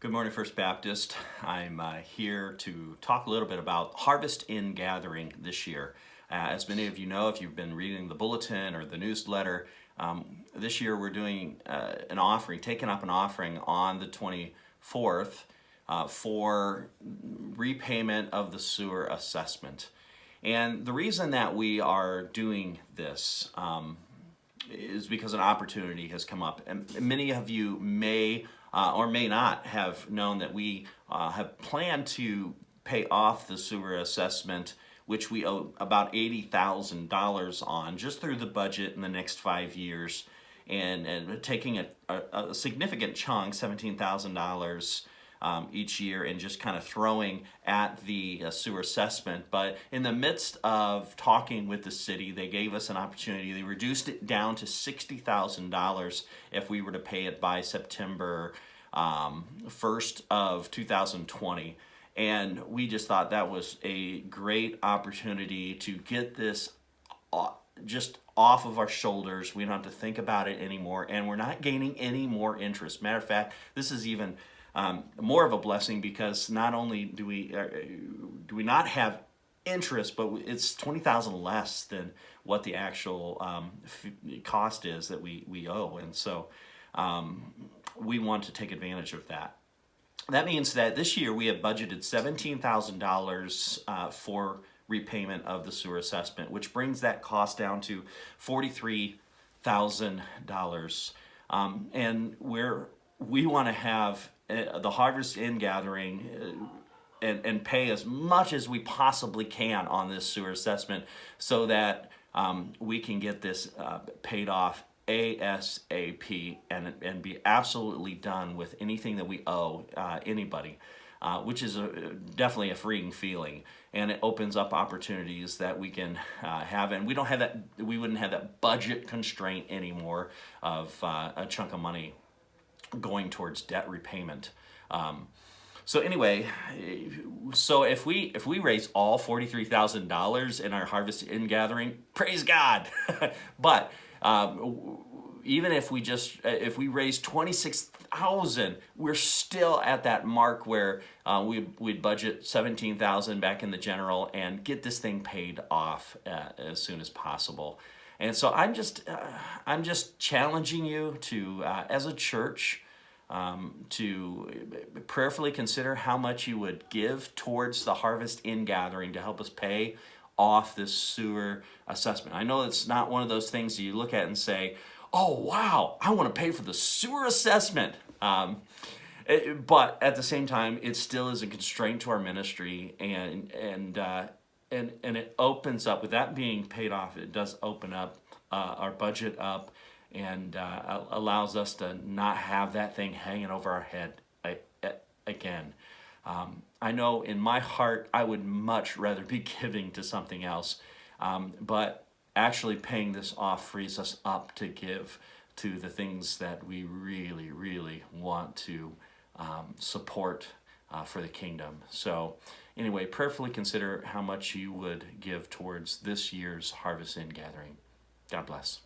Good morning, First Baptist. I'm here to talk a little bit about Harvest Ingathering this year. As many of you know, if you've been reading the bulletin or the newsletter, this year we're doing an offering, taking up an offering on the 24th for repayment of the sewer assessment. And the reason that we are doing this is because an opportunity has come up. And many of you may or may not have known that we have planned to pay off the sewer assessment, which we owe about $80,000 on, just through the budget in the next 5 years, and taking a significant chunk, $17,000 each year, and just kind of throwing at the sewer assessment. But in the midst of talking with the city, they gave us an opportunity. They reduced it down to $60,000 if we were to pay it by September 1st of 2020. And we just thought that was a great opportunity to get this just off of our shoulders. We don't have to think about it anymore, and we're not gaining any more interest. Matter of fact, this is even more of a blessing, because not only do we not have interest, but it's $20,000 less than what the actual cost is that we owe, and so we want to take advantage of that. That means that this year we have budgeted $17,000 for repayment of the sewer assessment, which brings that cost down to $43,000, and we want to have the Harvest Ingathering and pay as much as we possibly can on this sewer assessment, so that we can get this paid off ASAP and be absolutely done with anything that we owe anybody, which is definitely a freeing feeling, and it opens up opportunities that we can have, and we wouldn't have that budget constraint anymore of a chunk of money going towards debt repayment. So anyway, so if we raise all $43,000 in our Harvest Ingathering, praise God. But even if we raise $26,000, we're still at that mark where we'd budget $17,000 back in the general and get this thing paid off as soon as possible. And so I'm just challenging you to, as a church, to prayerfully consider how much you would give towards the Harvest Ingathering to help us pay off this sewer assessment. I know it's not one of those things that you look at and say, "Oh wow, I want to pay for the sewer assessment." But at the same time, it still is a constraint to our ministry, and it opens up, with that being paid off, it does open up our budget up, and allows us to not have that thing hanging over our head again. I know in my heart I would much rather be giving to something else, but actually paying this off frees us up to give to the things that we really, really want to support for the kingdom. So anyway, prayerfully consider how much you would give towards this year's Harvest Ingathering. God bless.